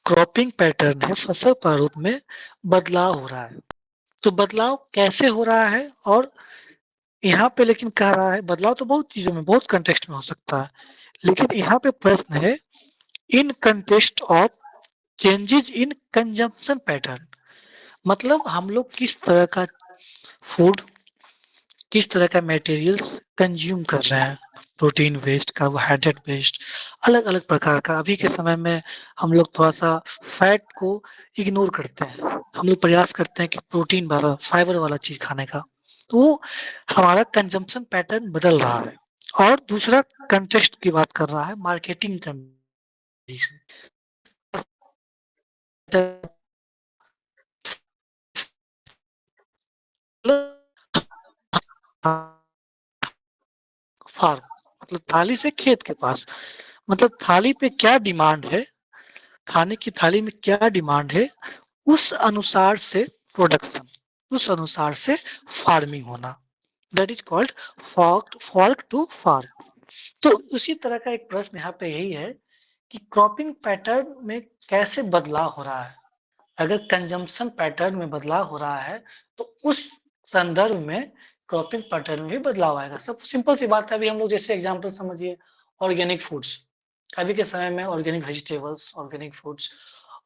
Cropping pattern है, फसल प्रारूप में बदलाव हो रहा है। तो बदलाव कैसे हो रहा है और यहाँ पे लेकिन कह रहा है बदलाव तो बहुत चीज़ों में, बहुत कॉन्टेक्स्ट में हो सकता है। लेकिन यहाँ पे प्रश्न है in context of changes in consumption pattern, मतलब हम लोग किस तरह का फूड, किस तरह का मटेरियल्स कंज्यूम कर रहे हैं। प्रोटीन वेस्ट, कार्बोहाइड्रेट वेस्ट, अलग अलग प्रकार का। अभी के समय में हम लोग थोड़ा सा फैट को इग्नोर करते हैं, हम लोग प्रयास करते हैं कि प्रोटीन वाला, फाइबर वाला चीज खाने का। तो वो हमारा कंजम्पशन पैटर्न बदल रहा है। और दूसरा कंटेक्स्ट की बात कर रहा है, मार्केटिंग कंडीशन। फार्म मतलब थाली से खेत के पास, मतलब थाली पे क्या डिमांड है, खाने की थाली में क्या डिमांड है, उस अनुसार से प्रोडक्शन, उस अनुसार से फार्मिंग होना, that is called fork to farm. तो उसी तरह का एक प्रश्न यहाँ पे यही है कि क्रॉपिंग पैटर्न में कैसे बदलाव हो रहा है। अगर कंजम्पशन पैटर्न में बदलाव हो रहा है तो उस संदर्भ में क्रॉपिंग पैटर्न में भी बदलाव आएगा। सब सिंपल सी बात है। अभी हम लोग जैसे एग्जांपल समझिए, ऑर्गेनिक फूड्स। अभी के समय में organic vegetables, organic foods,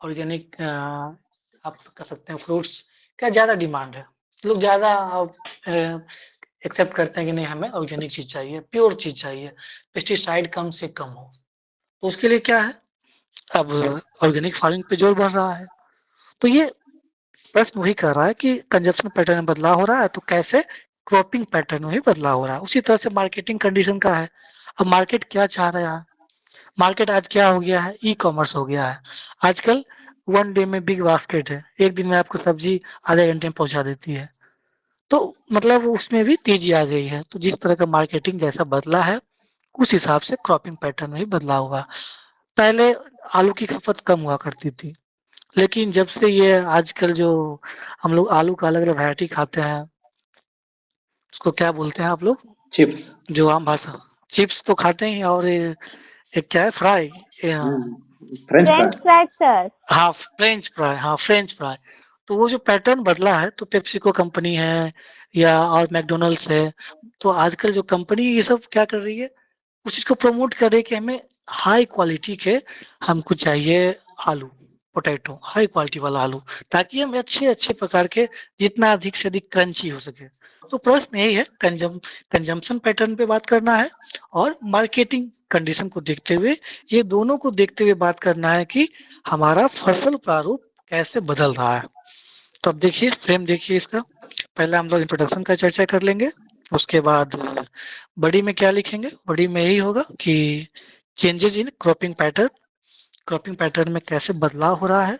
organic आप कह सकते हैं फ्रूट्स का ज़्यादा डिमांड है। लोग ज़्यादा एक्सेप्ट करते हैं कि नहीं, हमें ऑर्गेनिक चीज़ चाहिए, प्योर चीज़ चाहिए, पेस्टिसाइड कम से कम हो। तो उसके लिए क्या है, अब ऑर्गेनिक फार्मिंग पे जोर बढ़ रहा है। तो ये प्रश्न वही कर रहा है कि कंजप्शन पैटर्न में बदलाव हो रहा है तो कैसे क्रॉपिंग पैटर्न में भी बदलाव हो रहा है। उसी तरह से मार्केटिंग कंडीशन का है। अब मार्केट क्या चाह रहा है, मार्केट आज क्या हो गया है, ई कॉमर्स हो गया है। आजकल वन डे में बिग बास्केट है, एक दिन में आपको सब्जी आधे घंटे में पहुंचा देती है। तो मतलब उसमें भी तेजी आ गई है। तो जिस तरह का मार्केटिंग जैसा बदला है उस हिसाब से क्रॉपिंग पैटर्न में भी बदलाव होगा। पहले आलू की खपत कम हुआ करती थी, लेकिन जब से ये आजकल जो हम लोग आलू का अलग अलग वैरायटी खाते हैं, उसको क्या बोलते हैं आप लोग, चिप्स। जो आम भाषा, चिप्स तो खाते ही, और ये एक क्या है, fry, French French fry. Fries sir. हाँ फ्रेंच फ्राई, हाँ फ्रेंच फ्राई। तो वो जो पैटर्न बदला है, तो पेप्सिको कंपनी है या और मैकडोनल्ड्स है, तो आजकल जो कंपनी ये सब क्या कर रही है, उस चीज को प्रमोट कर रही है कि हमें हाई क्वालिटी के हमको चाहिए आलू, पोटैटो, हाई क्वालिटी वाला आलू, ताकि हम अच्छे अच्छे प्रकार के, जितना अधिक से अधिक क्रंची हो सके। तो प्रश्न यही है, कंजम्पशन पैटर्न पे बात करना है और मार्केटिंग कंडीशन को देखते हुए, ये दोनों को देखते हुए बात करना है कि हमारा फसल प्रारूप कैसे बदल रहा है। तो अब देखिए फ्रेम, देखिए इसका पहले हम लोग इंट्रोडक्शन का चर्चा कर लेंगे, उसके बाद बड़ी में क्या लिखेंगे, बड़ी में यही होगा कि changes in cropping pattern, cropping pattern में कैसे बदलाव हो रहा है।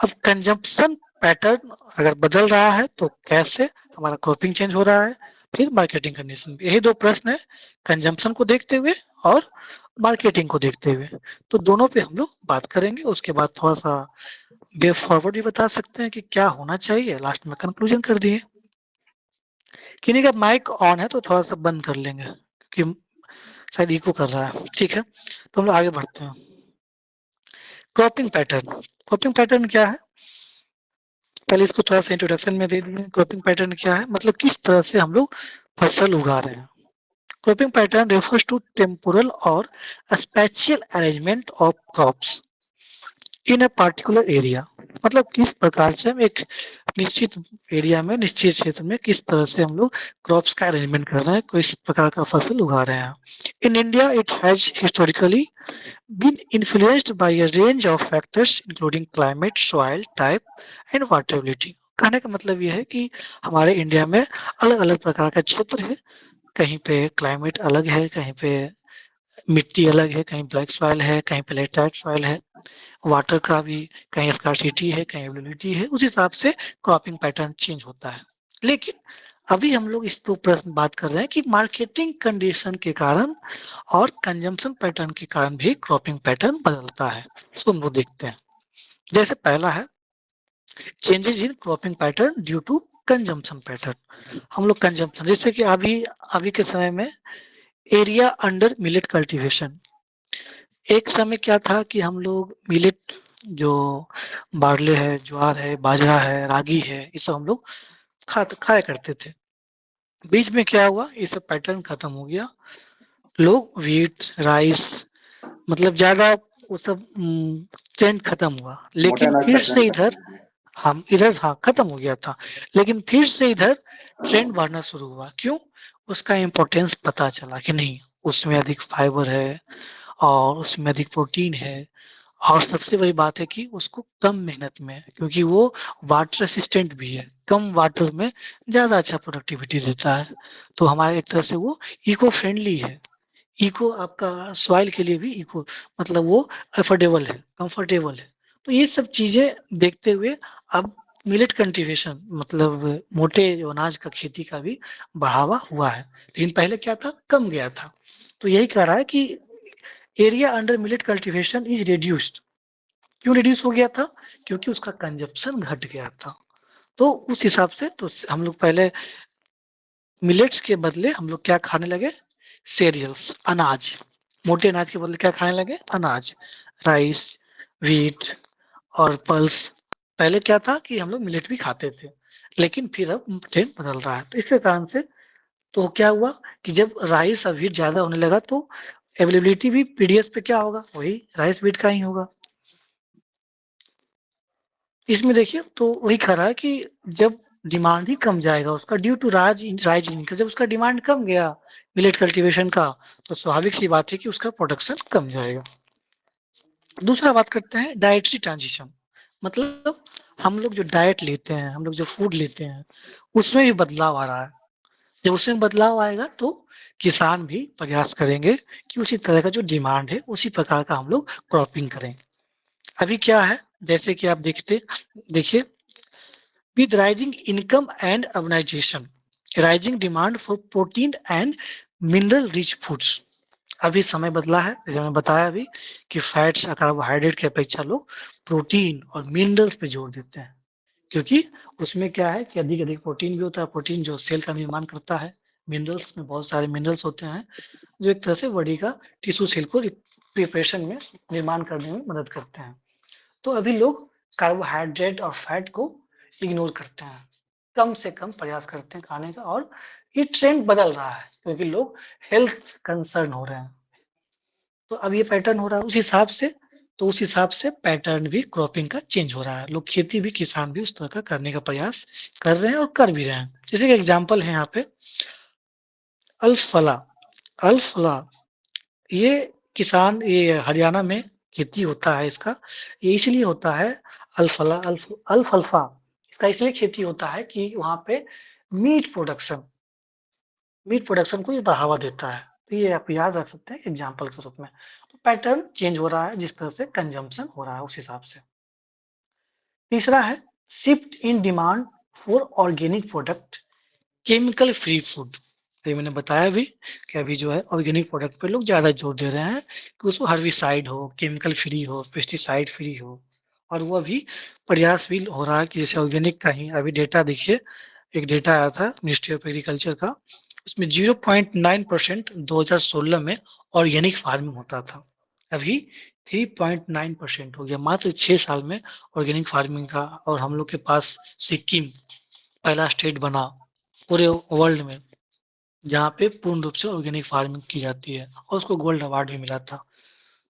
अब कंजम्पशन पैटर्न अगर बदल रहा है तो कैसे हमारा क्रॉपिंग चेंज हो रहा है। फिर मार्केटिंग कंडीशन, यही दो प्रश्न है, कंजम्पशन को देखते हुए और मार्केटिंग को देखते हुए। तो दोनों पे हम लोग बात करेंगे। उसके बाद थोड़ा सा वे फॉरवर्ड भी बता सकते हैं कि क्या होना चाहिए, लास्ट में कंक्लूजन कर दिए। किन्हीं का माइक ऑन है तो थोड़ा सा बंद कर लेंगे, क्योंकि शायद इको कर रहा है। ठीक है, तो हम लोग आगे बढ़ते हैं। क्रॉपिंग पैटर्न, क्रॉपिंग पैटर्न क्या है, पहले इसको थोड़ा सा इंट्रोडक्शन में दे दें। क्रॉपिंग पैटर्न क्या है, मतलब किस तरह से हम लोग फसल उगा रहे हैं। Cropping pattern refers to temporal और spatial arrangement of crops in a particular area, मतलब किस प्रकार से हम एक निश्चित एरिया में, निश्चित क्षेत्र में किस तरह से हम लोग क्रॉप्स का अरेंजमेंट कर रहे हैं, किस प्रकार का फसल उगा रहे हैं। In India it has historically been influenced by a range of factors including climate, soil type and water availability। कहने का मतलब यह है कि हमारे इंडिया में अलग अलग प्रकार का क्षेत्र है, कहीं पे क्लाइमेट अलग है, कहीं पे मिट्टी अलग है, कहीं ब्लैक सॉइल है, कहीं पे लेटराइट सॉइल है, वाटर का भी कहीं स्कार्सिटी है, कहीं अवेलेबिलिटी है, उस हिसाब से क्रॉपिंग पैटर्न चेंज होता है। लेकिन अभी हम लोग इस तो प्रश्न बात कर रहे हैं कि मार्केटिंग कंडीशन के कारण और कंजम्पशन पैटर्न के कारण भी क्रॉपिंग पैटर्न बदलता है। तो हम लोग देखते हैं। जैसे पहला है changes in cropping pattern due to consumption pattern. हम लोग कंजम्पशन, जैसे कि अभी अभी के समय में एरिया अंडर मिलेट कल्टीवेशन, एक समय क्या था कि हम लोग मिलेट जो बार्ले है, ज्वार है, बाजरा है, रागी है, ये सब हम लोग खाया करते थे। बीच में क्या हुआ, ये सब पैटर्न खत्म हो गया, लोग व्हीट, राइस, मतलब ज्यादा वो सब ट्रेंड खत्म हुआ। मोटे लेकिन अनाज का फिर से ट्रेंड इधर खत्म हो गया। हम इधर खत्म हो गया था, लेकिन फिर से इधर ट्रेंड बढ़ना शुरू हुआ। क्यों? उसका इम्पोर्टेंस पता चला कि नहीं, उसमें अधिक फाइबर है और उसमें अधिक प्रोटीन है, और सबसे बड़ी बात है कि उसको कम मेहनत में है, क्योंकि वो वाटर रेसिस्टेंट भी है, कम वाटर में ज्यादा अच्छा प्रोडक्टिविटी देता है। तो हमारे एक तरह से वो इको फ्रेंडली है। इको आपका सॉइल के लिए भी इको, मतलब वो अफोर्डेबल है, कंफर्टेबल है। तो ये सब चीजें देखते हुए अब मिलेट कल्टीवेशन, मतलब मोटे जो अनाज का खेती का भी बढ़ावा हुआ है। लेकिन पहले क्या था, कम गया था। तो यही कह रहा है कि area under millet cultivation is reduced. क्यों रिड्यूस हो गया था? क्योंकि उसका कंजप्शन घट गया था। तो उस हिसाब से तो हम लोग पहले मिलेट्स के बदले हम लोग क्या खाने लगे, सीरियल्स, अनाज। मोटे अनाज के बदले क्या खाने लगे, अनाज, राइस, व्हीट और पल्स। पहले क्या था कि हम लोग मिलेट भी खाते थे, लेकिन फिर अब ट्रेंड बदल रहा है। तो इसके कारण से तो क्या हुआ कि जब राइस और व्हीट ज्यादा होने लगा तो अवेलेबिलिटी भी पीडीएस पे क्या होगा, वही राइस व्हीट का ही होगा। इसमें देखिए तो वही खरा है कि जब डिमांड ही कम जाएगा उसका, ड्यू टू राइज इनकम, जब उसका डिमांड कम गया मिलेट कल्टीवेशन का, तो स्वाभाविक सी बात है कि उसका प्रोडक्शन कम जाएगा। दूसरा बात करते हैं डाइटरी ट्रांजिशन, मतलब हम लोग जो डाइट लेते हैं, हम लोग जो फूड लेते हैं, उसमें भी बदलाव आ रहा है। जब उसमें बदलाव आएगा तो किसान भी प्रयास करेंगे कि उसी तरह का जो डिमांड है उसी प्रकार का हम लोग क्रॉपिंग करें। अभी क्या है, जैसे कि आप देखते देखिए, with rising income and urbanization, rising demand for protein and mineral rich foods। अभी समय बदला है, जैसे मैंने बताया अभी कि फैट्स और कार्बोहाइड्रेट की अपेक्षा लोग प्रोटीन और मिनरल्स पे जोर देते हैं, क्योंकि उसमें क्या है कि अधिक अधिक प्रोटीन भी होता है, प्रोटीन जो सेल का निर्माण करता है। मिनरल्स में बहुत सारे मिनरल्स होते हैं जो एक तरह से बॉडी का टिश्यू सेल को प्रिपरेशन में, निर्माण करने में मदद करते हैं। तो अभी लोग कार्बोहाइड्रेट और फैट को इग्नोर करते हैं, कम से कम प्रयास करते हैं खाने का, और ये ट्रेंड बदल रहा है क्योंकि लोग हेल्थ कंसर्न हो रहे हैं। तो अब ये पैटर्न हो रहा है उस हिसाब से, तो उस हिसाब से पैटर्न भी क्रॉपिंग का चेंज हो रहा है। लोग खेती भी, किसान भी उस तरह का करने का प्रयास कर रहे हैं और कर भी रहे हैं। जैसे कि एग्जाम्पल है यहाँ पे अल्फला। अल्फला ये किसान, ये हरियाणा में खेती होता है इसका। ये इसलिए होता है अल्फला, अल्फल्फा, इसका इसलिए खेती होता है कि वहाँ पे मीट प्रोडक्शन, मीट प्रोडक्शन को ये बढ़ावा देता है। तो ये आप याद रख सकते हैं एग्जाम्पल के रूप में। तो पैटर्न चेंज हो रहा है जिस तरह से कंजम्पशन हो रहा है उस हिसाब से। तीसरा है shift in demand for organic product, chemical free food. ये मैंने बताया भी कि अभी जो है ऑर्गेनिक प्रोडक्ट पे लोग ज्यादा जोर दे रहे हैं कि उसको हर्बिसाइड हो, केमिकल फ्री हो, पेस्टिसाइड फ्री हो। और वो अभी प्रयास भी हो रहा है कि जैसे ऑर्गेनिक का ही अभी डेटा देखिए, एक डेटा आया था मिनिस्ट्री ऑफ एग्रीकल्चर का, उसमें 0.9% 2016 में ऑर्गेनिक फार्मिंग होता था। अभी 3.9% हो गया मात्र 6 साल में ऑर्गेनिक फार्मिंग का। और हम लोग के पास सिक्किम पहला स्टेट बना पूरे वर्ल्ड में जहाँ पे पूर्ण रूप से ऑर्गेनिक फार्मिंग की जाती है, और उसको गोल्ड अवार्ड भी मिला था।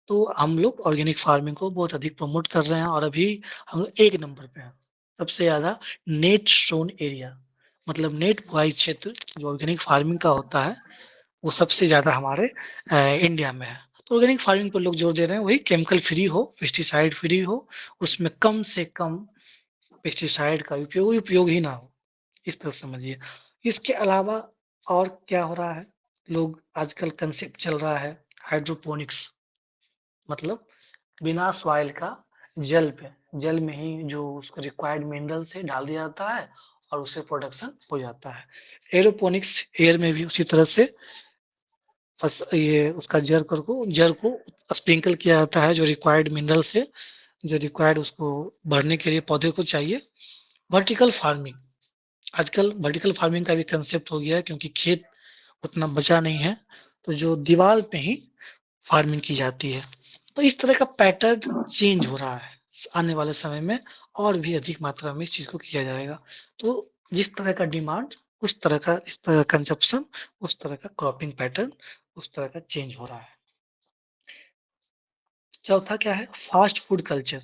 तो हम लोग ऑर्गेनिक फार्मिंग को बहुत अधिक प्रमोट कर रहे हैं, और अभी हम लोग एक नंबर पे हैं सबसे ज्यादा नेट सोन एरिया, मतलब नेट बुआई क्षेत्र जो ऑर्गेनिक फार्मिंग का होता है, वो सबसे ज्यादा हमारे इंडिया में है। तो ऑर्गेनिक फार्मिंग पर लोग जोर दे रहे हैं, वही केमिकल फ्री हो, पेस्टिसाइड फ्री हो, उसमें कम से कम पेस्टिसाइड का उपयोग ही ना हो, इस तरह समझिए। इसके अलावा और क्या हो रहा है, लोग आजकल कंसेप्ट चल रहा है हाइड्रोपोनिक्स, मतलब बिना सॉइल का जल पे, जल में ही जो उसको रिक्वायर्ड मिनरल्स है डाल दिया जाता है और उससे प्रोडक्शन हो जाता है। एरोपोनिक्स, एयर में भी उसी तरह से ये उसका जड़ को स्प्रिंकल किया जाता है जो रिक्वायर्ड मिनरल से, जो रिक्वायर्ड उसको बढ़ने के लिए पौधे को चाहिए। वर्टिकल फार्मिंग, आजकल वर्टिकल फार्मिंग का भी कंसेप्ट हो गया है क्योंकि खेत उतना बचा नहीं है, तो जो दीवार पे ही फार्मिंग की जाती है। तो इस तरह का पैटर्न चेंज हो रहा है। आने वाले समय में और भी अधिक मात्रा में इस चीज़ को किया जाएगा। तो जिस तरह का डिमांड, उस तरह का इस तरह कंजप्शन, उस तरह का क्रॉपिंग पैटर्न, उस तरह का चेंज हो रहा है। चौथा क्या है? Fast food culture.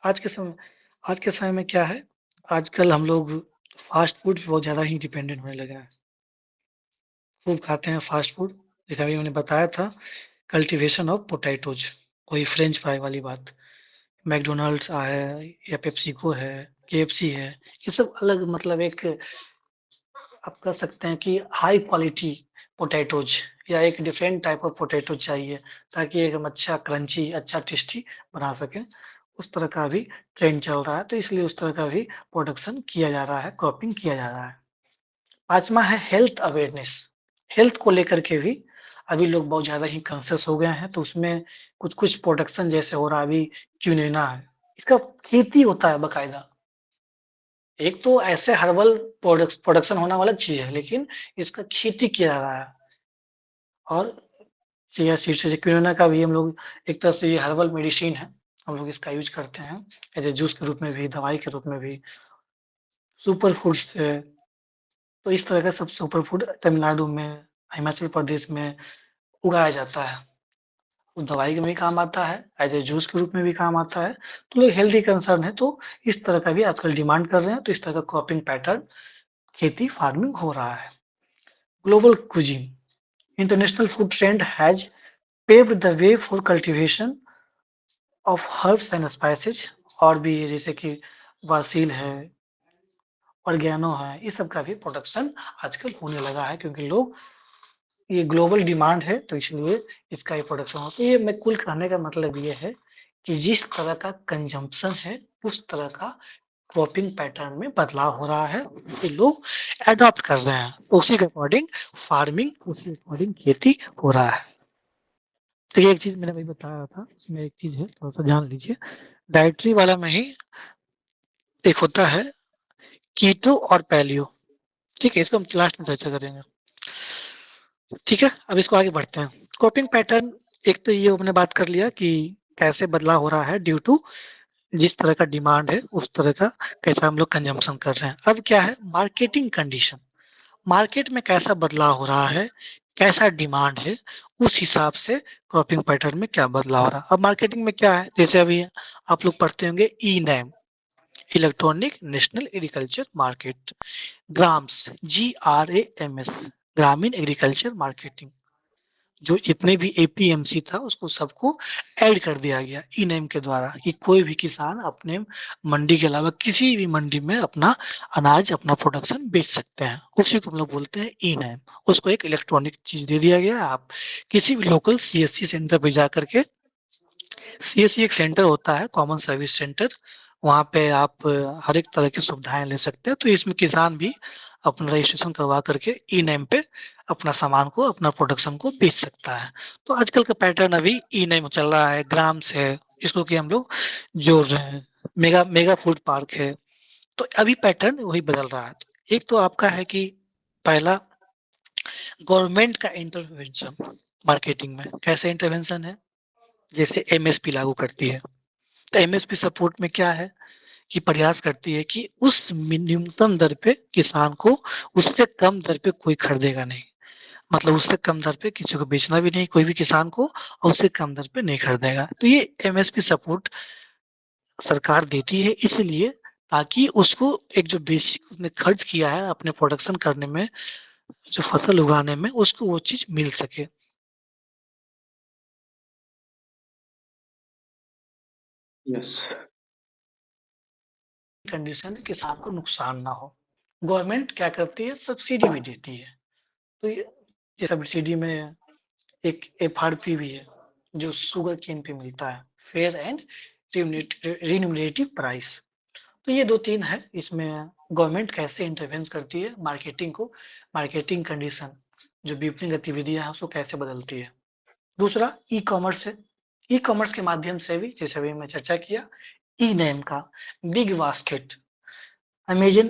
आज के समय में क्या है? आजकल हम लोग फास्ट फूड पे बहुत ज़्यादा ही डिपेंडेंट होने लगे हैं। खूब खाते हैं फास्ट फूड। जैसे अभी मैंने बताया था, कल्टीवेशन ऑफ पोटैटोज़, वही फ्रेंच फ्राई वाली बात। मैकडॉनल्ड्स है या पेप्सिको है, केएफसी है, ये सब अलग मतलब एक आप कह सकते हैं कि हाई क्वालिटी पोटैटोज़ या एक डिफरेंट टाइप ऑफ पोटैटो चाहिए, ताकि एकदम अच्छा क्रंची, अच्छा टेस्टी बना सकें। उस तरह का भी ट्रेंड चल रहा है, तो इसलिए उस तरह का भी प्रोडक्शन किया जा रहा है, क्रॉपिंग किया जा रहा है। 5वां है हेल्थ अवेयरनेस। हेल्थ को लेकर के भी अभी लोग बहुत ज़्यादा ही कॉन्शियस हो गए हैं, तो उसमें कुछ-कुछ प्रोडक्शन जैसे हो रहा है अभी क्विनोना है, इसका खेती होता है बाकायदा। एक तो ऐसे हर्बल प्रोडक्शन होना अलग चीज़ है, लेकिन इसका खेती किया जा रहा है और चिया सीड्स जैसे क्विनोना का भी हम लोग एक तरह से ये हर्बल मेडिसिन है, हम लोग इसका यूज़ करते हैं, एज़ अ जूस के रूप में भी, दवाई के रूप में भी। सुपर फूड्स तो इस तरह का सब सुपर फूड तमिलनाडु में, हिमाचल प्रदेश में उगाया जाता है। वो दवाई में भी काम आता है, एज़ अ जूस के रूप में भी काम आता है। तो लोग हेल्दी कंसर्न है, तो इस तरह का भी आजकल डिमांड कर रहे हैं, तो इस तरह का क्रॉपिंग पैटर्न खेती फार्मिंग हो रहा है। Global cuisine, international food trend has paved the way for cultivation of herbs and spices. और भी जैसे कि बासिल है, ऑर्गेनो है, ये सब का भी प्रोडक्शन आजकल होने लगा है, क्योंकि लोग ये ग्लोबल डिमांड है, तो इसलिए इसका ये प्रोडक्शन होता है। ये मैं कुल कहने का मतलब ये है कि जिस तरह का कंजम्पशन है, उस तरह का क्रॉपिंग पैटर्न में बदलाव हो रहा है, कि लोग एडॉप्ट कर रहे हैं। उसी के अकॉर्डिंग फार्मिंग, उसी अकॉर्डिंग खेती हो रहा है। तो ये एक चीज़ मैंने अभी बताया था, इसमें एक चीज़ है, थोड़ा-सा जान लीजिए। डायट्री वाला में ही एक होता है कीटो और पैलियो, ठीक है? इसको हम लास्ट में चर्चा करेंगे। ठीक है, अब इसको आगे बढ़ते हैं। क्रॉपिंग पैटर्न, एक तो ये हमने बात कर लिया कि कैसे बदलाव हो रहा है ड्यू टू जिस तरह का डिमांड है, उस तरह का कैसा हम लोग कंजम्पशन कर रहे हैं। अब क्या है? Marketing condition. मार्केट में कैसा बदलाव हो रहा है, कैसा डिमांड है, उस हिसाब से क्रॉपिंग पैटर्न में क्या बदलाव हो रहा है। अब मार्केटिंग में क्या है? जैसे अभी आप लोग पढ़ते होंगे e NAM, electronic national agriculture market, grams, GRAMS, ग्रामीण एग्रीकल्चर मार्केटिंग। जो जितने भी एपीएमसी था, उसको सबको ऐड कर दिया गया ई-नैम के द्वारा, कि कोई भी किसान अपने मंडी के अलावा किसी भी मंडी में अपना अनाज, अपना प्रोडक्शन बेच सकते हैं। उसी को हम लोग बोलते हैं ई-नैम। उसको एक इलेक्ट्रॉनिक चीज़ दे दिया गया। आप किसी भी लोकल सीएससी सेंटर पे जा करके, सीएससी एक सेंटर होता है, कॉमन सर्विस सेंटर, वहाँ पे आप हर एक तरह की सुविधाएँ ले सकते हैं। तो इसमें किसान भी अपना रजिस्ट्रेशन करवा करके ई-नैम पे अपना सामान को, अपना प्रोडक्शन को बेच सकता है। तो आजकल का पैटर्न अभी ई-नैम चल रहा है, ग्राम्स है, इसको कि हम लोग जोड़ रहे हैं। मेगा मेगा फूड पार्क है, तो अभी पैटर्न वही बदल रहा है। एक तो आपका है कि पहला, गवर्नमेंट का इंटरवेंशन मार्केटिंग में। कैसे इंटरवेंशन है? जैसे एमएसपी लागू करती है। तो एमएसपी सपोर्ट में क्या है कि प्रयास करती है कि उस न्यूनतम दर पे किसान को, उससे कम दर पे कोई खरीदेगा नहीं। मतलब उससे कम दर पे किसी को बेचना भी नहीं, कोई भी किसान को, और उससे कम दर पे नहीं खरीदेगा। तो ये एमएसपी सपोर्ट सरकार देती है, इसलिए ताकि उसको एक जो बेसिक उसने खर्च किया है अपने प्रोडक्शन करने में, जो फसल उगाने में, उसको वो चीज़ मिल सके। यस। कंडीशन किसान को नुकसान ना हो। गवर्नमेंट क्या करती है? सब्सिडी भी देती है। तो ये सब्सिडी में एक एफआरपी भी है, जो शुगर केन पे मिलता है, फेयर एंड रिम्यूनरेटिव प्राइस। तो ये 2-3 है। इसमें गवर्नमेंट कैसे इंटरवेंस करती है मार्केटिंग को, मार्केटिंग कंडीशन, जो विपणन गतिविधियाँ हैं, उसको कैसे बदलती है। दूसरा ई-कॉमर्स है। ई-कॉमर्स के माध्यम से भी, जैसे अभी मैं चर्चा किया, ई-नैम का, बिग बास्केट, अमेज़न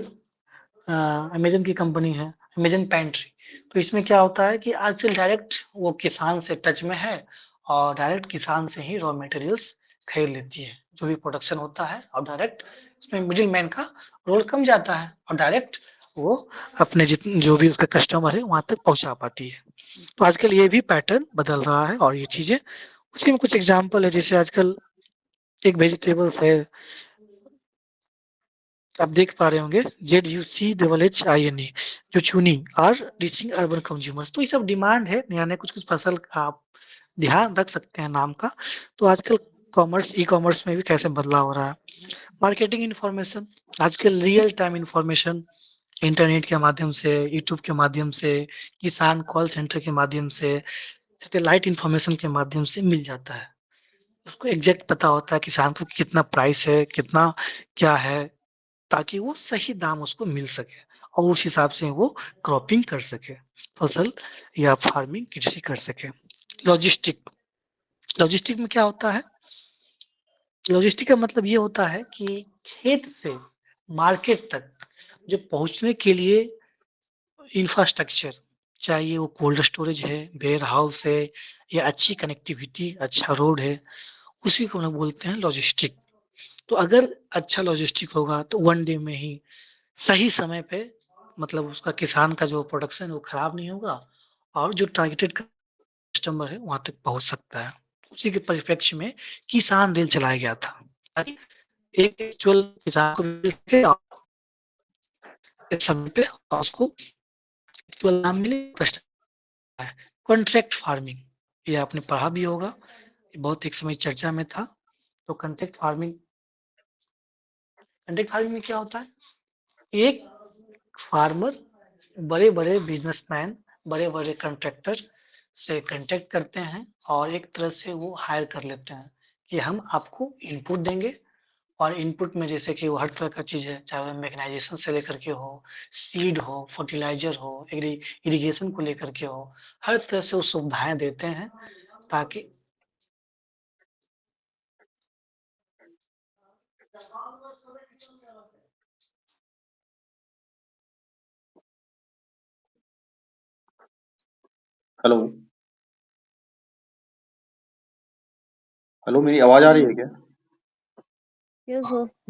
अमेज़न की कंपनी है, अमेज़न पैंट्री। तो इसमें क्या होता है कि आजकल डायरेक्ट वो किसान से टच में है, और डायरेक्ट किसान से ही रॉ मटेरियल्स खरीद लेती है जो भी प्रोडक्शन होता है, और डायरेक्ट इसमें मिडिल मैन का रोल कम जाता है और डायरेक्ट वो अपने जो भी उसका कस्टमर है वहां तक पहुंचा पाती है। तो आजकल ये भी पैटर्न बदल रहा है और ये चीजें, उसी में कुछ एग्जाम्पल है, जैसे आजकल एक वेजिटेबल्स है, आप देख पा रहे होंगे, ZUCHHINE, जो चुनी आर रीचिंग अर्बन कंज्यूमर्स। तो ये सब डिमांड है, नया नया कुछ कुछ फसल का आप ध्यान रख सकते हैं नाम का। तो आजकल कॉमर्स, ई कॉमर्स में भी कैसे बदलाव हो रहा है। मार्केटिंग इन्फॉर्मेशन, आजकल रियल टाइम इन्फॉर्मेशन इंटरनेट के माध्यम से, यूट्यूब के माध्यम से, किसान कॉल सेंटर के माध्यम से, सैटेलाइट इन्फॉर्मेशन के माध्यम से मिल जाता है। उसको एग्जैक्ट पता होता है किसान को कितना प्राइस है, कितना क्या है, ताकि वो सही दाम उसको मिल सके और उस हिसाब से वो क्रॉपिंग कर सके, फसल या फार्मिंग कृषि कर सके। लॉजिस्टिक, लॉजिस्टिक में क्या होता है, लॉजिस्टिक का मतलब ये होता है कि खेत से मार्केट तक जो पहुंचने के लिए इंफ्रास्ट्रक्चर चाहिए, वो कोल्ड स्टोरेज है, वेयर हाउस है, या अच्छी कनेक्टिविटी, अच्छा रोड है, उसी को हम लोग बोलते हैं लॉजिस्टिक। तो अगर अच्छा लॉजिस्टिक होगा तो वन डे में ही सही समय पे, मतलब उसका किसान का जो प्रोडक्शन है वो खराब नहीं होगा और जो टारगेटेड कस्टमर है वहां तक पहुंच सकता है। उसी के परिप्रेक्ष्य में किसान रेल चलाया गया था, ताकि एक एक्चुअल किसान को मिल सके और एक समय पे उसको एक्चुअल दाम मिले। कॉन्ट्रैक्ट फार्मिंग, ये आपने पढ़ा भी होगा, ये बहुत एक समय चर्चा में था। तो कॉन्ट्रैक्ट फार्मिंग में क्या होता है, एक फार्मर बड़े-बड़े बिजनेसमैन, बड़े-बड़े कॉन्ट्रैक्टर से कॉन्टैक्ट करते हैं और एक तरह से वो हायर कर लेते हैं कि हम आपको इनपुट देंगे, और इनपुट में जैसे कि वो हर तरह का चीज़ है, चाहे वो मैकेनाइजेशन से लेकर के हो, सीड हो, फर्टिलाइज़र हो, इरिगेशन को लेकर के हो, हर तरह से वो सुविधाएँ देते हैं ताकि हेलो। हेलो, मेरी आवाज आ रही है क्या? Yes sir.